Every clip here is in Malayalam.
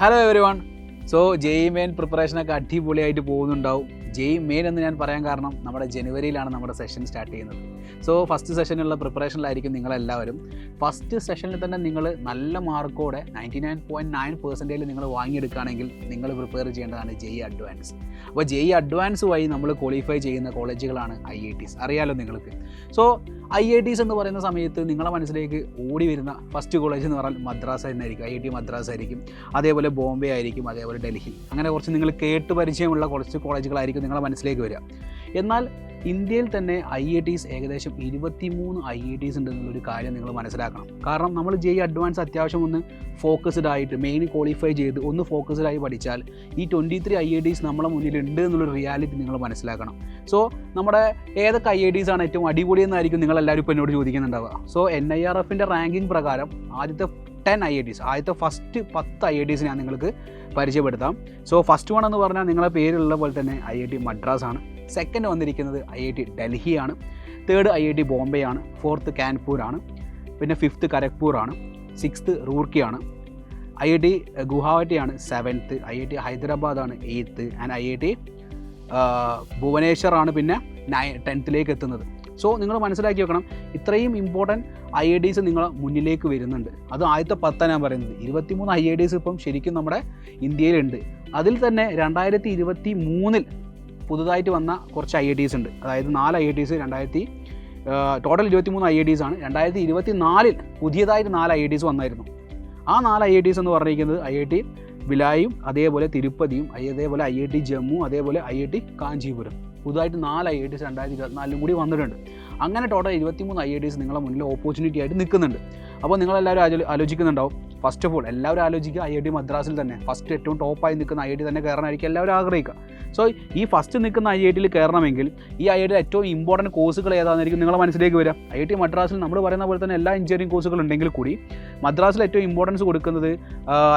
Hello everyone. So JEE main പ്രിപ്പറേഷനൊക്കെ അടിപൊളിയായിട്ട് പോകുന്നുണ്ടാവും. ജെഇ മെയിൻ എന്ന് ഞാൻ പറയാൻ കാരണം നമ്മുടെ ജനുവരിയിലാണ് നമ്മുടെ സെഷൻ സ്റ്റാർട്ട് ചെയ്യുന്നത്. സോ ഫസ്റ്റ് സെഷനുള്ള പ്രിപ്പറേഷനിലായിരിക്കും നിങ്ങളെല്ലാവരും. ഫസ്റ്റ് സെഷനിൽ തന്നെ നിങ്ങൾ നല്ല മാർക്കോടെ 99.9% നിങ്ങൾ വാങ്ങിയെടുക്കുകയാണെങ്കിൽ നിങ്ങൾ പ്രിപ്പയർ ചെയ്യേണ്ടതാണ് ജെഇ അഡ്വാൻസ്. അപ്പോൾ ജെഇ അഡ്വാൻസ് വഴി നമ്മൾ ക്വാളിഫൈ ചെയ്യുന്ന കോളേജുകളാണ് IITs. അറിയാലോ നിങ്ങൾക്ക്. സോ IITs എന്ന് പറയുന്ന സമയത്ത് നിങ്ങളുടെ മനസ്സിലേക്ക് ഓടി വരുന്ന ഫസ്റ്റ് കോളേജ് എന്ന് പറഞ്ഞാൽ മദ്രാസ് തന്നെയായിരിക്കും. IIT മദ്രാസ് ആയിരിക്കും, അതേപോലെ ബോംബെ ആയിരിക്കും, അതേപോലെ ഡൽഹി. അങ്ങനെ കുറച്ച് നിങ്ങൾ കേട്ട് പരിചയമുള്ള കുറച്ച് കോളേജുകളായിരിക്കും നിങ്ങളുടെ മനസ്സിലേക്ക് വരിക. എന്നാൽ ഇന്ത്യയിൽ തന്നെ IITs ഏകദേശം 23 IITs ഉണ്ടെന്നുള്ളൊരു കാര്യം നിങ്ങൾ മനസ്സിലാക്കണം. കാരണം നമ്മൾ ജെഇ അഡ്വാൻസ് അത്യാവശ്യം ഒന്ന് ഫോക്കസ്ഡ് ആയിട്ട് മെയിൻ ക്വാളിഫൈ ചെയ്ത് ഒന്ന് ഫോക്കസ്ഡ് ആയി പഠിച്ചാൽ ഈ 23 IITs നമ്മളെ മുന്നിലുണ്ട് എന്നുള്ളൊരു റിയാലിറ്റി നിങ്ങൾ മനസ്സിലാക്കണം. സോ നമ്മുടെ ഏതൊക്കെ IITs ആണ് ഏറ്റവും അടിപൊളി എന്നായിരിക്കും നിങ്ങളെല്ലാവരും ഇപ്പോൾ എന്നോട് ചോദിക്കുന്നുണ്ടാവുക. സോ NIRFൻ്റെ റാങ്കിങ് പ്രകാരം ആദ്യത്തെ 10 IITs, ആദ്യത്തെ ഫസ്റ്റ് 10 IITs ഞാൻ നിങ്ങൾക്ക് പരിചയപ്പെടുത്താം. സോ ഫസ്റ്റ് വൺ എന്ന് പറഞ്ഞാൽ നിങ്ങളെ പേരുള്ള പോലെ തന്നെ IIT മദ്രാസ് ആണ്. സെക്കൻഡ് വന്നിരിക്കുന്നത് IIT ഡൽഹിയാണ്. തേർഡ് IIT ബോംബെ ആണ്. ഫോർത്ത് കാൻപൂർ ആണ്. പിന്നെ ഫിഫ്ത്ത് ഖരഗ്പൂർ ആണ്. സിക്സ്ത്ത് റൂർക്കിയാണ്. IIT ഗുവാഹട്ടിയാണ് 7th. IIT ഹൈദരാബാദാണ് 8th. ആൻഡ് IIT ഭുവനേശ്വർ ആണ് പിന്നെ 10th എത്തുന്നത്. സോ നിങ്ങൾ മനസ്സിലാക്കി വെക്കണം, ഇത്രയും ഇമ്പോർട്ടൻറ്റ് IITs നിങ്ങളെ മുന്നിലേക്ക് വരുന്നുണ്ട്. അത് ആദ്യത്തെ 10 ഞാൻ പറയുന്നത്. 23 IITs ഇപ്പം ശരിക്കും നമ്മുടെ ഇന്ത്യയിലുണ്ട്. അതിൽ തന്നെ 2023 പുതുതായിട്ട് വന്ന കുറച്ച് IITs ഉണ്ട്. അതായത് 4 IITs ടോട്ടൽ 23 IITs ആണ്. 2024 പുതിയതായിട്ട് 4 IITs വന്നായിരുന്നു. ആ 4 IITs എന്ന് പറഞ്ഞിരിക്കുന്നത് IIT ഭിലായും, അതേപോലെ തിരുപ്പതിയും, അതേപോലെ IIT ജമ്മു, അതേപോലെ IIT കാഞ്ചീപുരം. പുതുതായിട്ട് 4 IITs 2024 കൂടി വന്നിട്ടുണ്ട്. അങ്ങനെ ടോട്ടൽ 23 IITs നിങ്ങളെ മുന്നിൽ ഓപ്പർച്യൂണിറ്റി ആയിട്ട് നിൽക്കുന്നുണ്ട്. അപ്പോൾ നിങ്ങളെല്ലാവരും ആലോചിക്കുന്നുണ്ടാവും. ഫസ്റ്റ് ഓഫ് ഓൾ എല്ലാവരും ആലോചിക്കുക IIT മദ്രാസിൽ തന്നെ ഫസ്റ്റ് ഏറ്റവും ടോപ്പായി നിൽക്കുന്ന IIT തന്നെ കയറാനായിരിക്കും എല്ലാവരും ആഗ്രഹിക്കുക. സോ ഈ ഫസ്റ്റ് നിൽക്കുന്ന IITയിൽ കയറണമെങ്കിൽ ഈ IITയിൽ ഏറ്റവും ഇമ്പോർട്ടൻറ്റ് കോഴ്സുകൾ ഏതാണെന്നായിരിക്കും നിങ്ങളുടെ മനസ്സിലേക്ക് വരിക. IIT മദ്രാസിൽ നമ്മൾ പറയുന്ന പോലെ തന്നെ എല്ലാ എഞ്ചിനീയറിംഗ് കോഴ്സുകൾ ഉണ്ടെങ്കിൽ കൂടി മദ്രാസിൽ ഏറ്റവും ഇമ്പോർട്ടൻസ് കൊടുക്കുന്നത്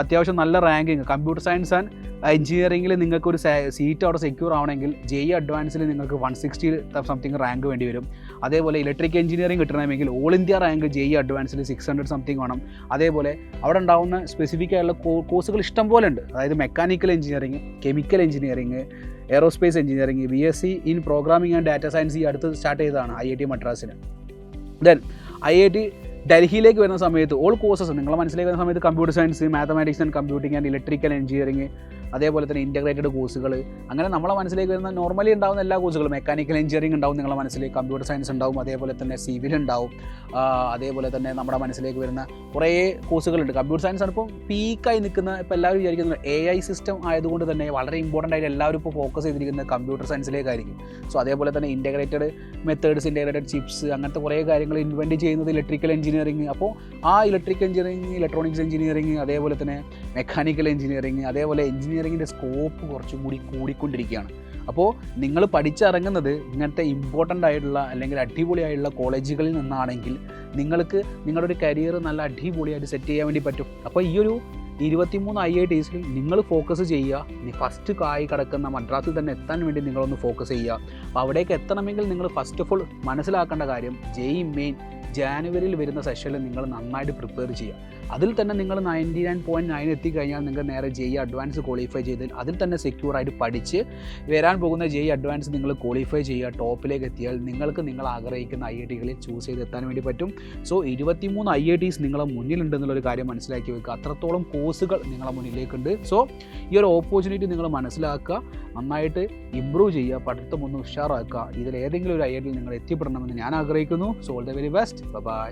അത്യാവശ്യം നല്ല റാങ്കിങ് കമ്പ്യൂട്ടർ സയൻസ് ആൻഡ് എഞ്ചിനീയറിംഗിൽ നിങ്ങൾക്കൊരു സീറ്റ് അവിടെ സെക്യൂർ ആവണമെങ്കിൽ ജെഇ അഡ്വാൻസിൽ നിങ്ങൾക്ക് 160 സംതിങ് റാങ്ക് വേണ്ടി വരും. അതേപോലെ ഇലക്ട്രിക് എഞ്ചിനീയറിംഗ് കിട്ടണമെങ്കിൽ ഓൾ ഇന്ത്യ റാങ്ക് ജെഇ അഡ്വാൻസിൽ 600 സംതിങ് വേണം. അതേപോലെ അവിടെ ഉണ്ടാകുന്ന സ്പെസിഫിക് ആയിട്ടുള്ള കോഴ്സുകൾ ഇഷ്ടം പോലെ ഉണ്ട്. അതായത് mechanical engineering, chemical engineering, aerospace engineering, BSc in programming and data science ഈ അടുത്ത് സ്റ്റാർട്ട് ചെയ്തതാണ് IIT മദ്രാസിന്. ദെൻ IIT ഡൽഹിയിലേക്ക് വരുന്ന സമയത്ത് ഓൾ കോഴ്സസ് നിങ്ങളെ മനസ്സിലേക്ക് വരുന്ന സമയത്ത് computer science, mathematics and computing and electrical engineering, അതേപോലെ തന്നെ ഇൻറ്റഗ്രേറ്റഡ് കോഴ്സുകൾ, അങ്ങനെ നമ്മളെ മനസ്സിലേക്ക് വരുന്ന നോർമലി ഉണ്ടാകുന്ന എല്ലാ കോഴ്സുകളും മെക്കാനിക്കൽ എഞ്ചിനീയറിംഗ് ഉണ്ടാവും നിങ്ങളെ മനസ്സിലേക്ക്, കമ്പ്യൂട്ടർ സയൻസ് ഉണ്ടാവും, അതേപോലെ തന്നെ സിവിൽ ഉണ്ടാവും, അതേപോലെ തന്നെ നമ്മുടെ മനസ്സിലേക്ക് വരുന്ന കുറേ കോഴ്സുകളുണ്ട്. കമ്പ്യൂട്ടർ സയൻസ് ആണ് ഇപ്പോൾ പീക്കായി നിൽക്കുന്ന. ഇപ്പോൾ എല്ലാവരും വിചാരിക്കുന്നത് AI സിസ്റ്റം ആയതുകൊണ്ട് തന്നെ വളരെ ഇമ്പോർട്ടൻ്റ് ആയിട്ട് എല്ലാവരും ഇപ്പോൾ ഫോക്കസ് ചെയ്തിരിക്കുന്നത് കമ്പ്യൂട്ടർ സയൻസിലേക്കായിരിക്കും. സോ അതേപോലെ തന്നെ ഇൻറ്റഗ്രേറ്റഡ് മെത്തേഡ്സ്, ഇൻറ്റഗ്രേറ്റഡ് ചിപ്സ്, അങ്ങനത്തെ കുറേ കാര്യങ്ങൾ ഇൻവെൻറ്റ് ചെയ്യുന്നത് ഇലക്ട്രിക്കൽ എഞ്ചിനീയറിംഗ്. അപ്പോൾ ആ ഇലക്ട്രിക്കൽ എഞ്ചിനീയറിംഗ്, ഇലക്ട്രോണിക്സ് എഞ്ചിനീയറിംഗ്, അതേപോലെ തന്നെ മെക്കാനിക്കൽ എഞ്ചിനീയറിംഗ്, അതേപോലെ എഞ്ചിനീയറിംഗിൻ്റെ സ്കോപ്പ് കുറച്ചും കൂടി കൂടിക്കൊണ്ടിരിക്കുകയാണ്. അപ്പോൾ നിങ്ങൾ പഠിച്ചിറങ്ങുന്നത് ഇങ്ങനത്തെ ഇമ്പോർട്ടൻ്റ് ആയിട്ടുള്ള അല്ലെങ്കിൽ അടിപൊളിയായിട്ടുള്ള കോളേജുകളിൽ നിന്നാണെങ്കിൽ നിങ്ങൾക്ക് നിങ്ങളുടെ ഒരു കരിയർ നല്ല അടിപൊളിയായിട്ട് സെറ്റ് ചെയ്യാൻ വേണ്ടി പറ്റും. അപ്പോൾ ഈ ഒരു 23 IITസിൽ നിങ്ങൾ ഫോക്കസ് ചെയ്യുക. ഫസ്റ്റ് കായി കിടക്കുന്ന മദ്രാസിൽ തന്നെ എത്താൻ വേണ്ടി നിങ്ങളൊന്ന് ഫോക്കസ് ചെയ്യുക. അപ്പോൾ അവിടേക്ക് എത്തണമെങ്കിൽ നിങ്ങൾ ഫസ്റ്റ് ഓഫ് ഓൾ മനസ്സിലാക്കേണ്ട കാര്യം ജെഇ മെയിൻ ജാനുവരിയിൽ വരുന്ന സെഷനിൽ നിങ്ങൾ നന്നായിട്ട് പ്രിപ്പയർ ചെയ്യുക. അതിൽ തന്നെ നിങ്ങൾ 99.9 എത്തിക്കഴിഞ്ഞാൽ നിങ്ങൾ നേരെ ജെഇ അഡ്വാൻസ് ക്വാളിഫൈ ചെയ്ത് അതിൽ തന്നെ സെക്യൂറായിട്ട് പഠിച്ച് വരാൻ പോകുന്ന ജെഇ അഡ്വാൻസ് നിങ്ങൾ ക്വാളിഫൈ ചെയ്യുക. ടോപ്പിലേക്ക് എത്തിയാൽ നിങ്ങൾക്ക് നിങ്ങൾ ആഗ്രഹിക്കുന്ന IITകളിൽ ചൂസ് ചെയ്ത് എത്താൻ വേണ്ടി പറ്റും. സോ 23 IITs നിങ്ങളെ മുന്നിലുണ്ടെന്നുള്ളൊരു കാര്യം മനസ്സിലാക്കി വെക്കുക. അത്രത്തോളം കോഴ്സുകൾ നിങ്ങളെ മുന്നിലേക്കുണ്ട്. സോ ഈ ഒരു ഓപ്പർച്യൂണിറ്റി നിങ്ങൾ മനസ്സിലാക്കുക, നന്നായിട്ട് ഇമ്പ്രൂവ് ചെയ്യുക, പഠിത്തം ഒന്ന് ഉഷാറാക്കുക. ഇതിൽ ഏതെങ്കിലും ഒരു IITയിൽ നിങ്ങൾ എത്തിപ്പെടണമെന്ന് ഞാൻ ആഗ്രഹിക്കുന്നു. So all the very best. By.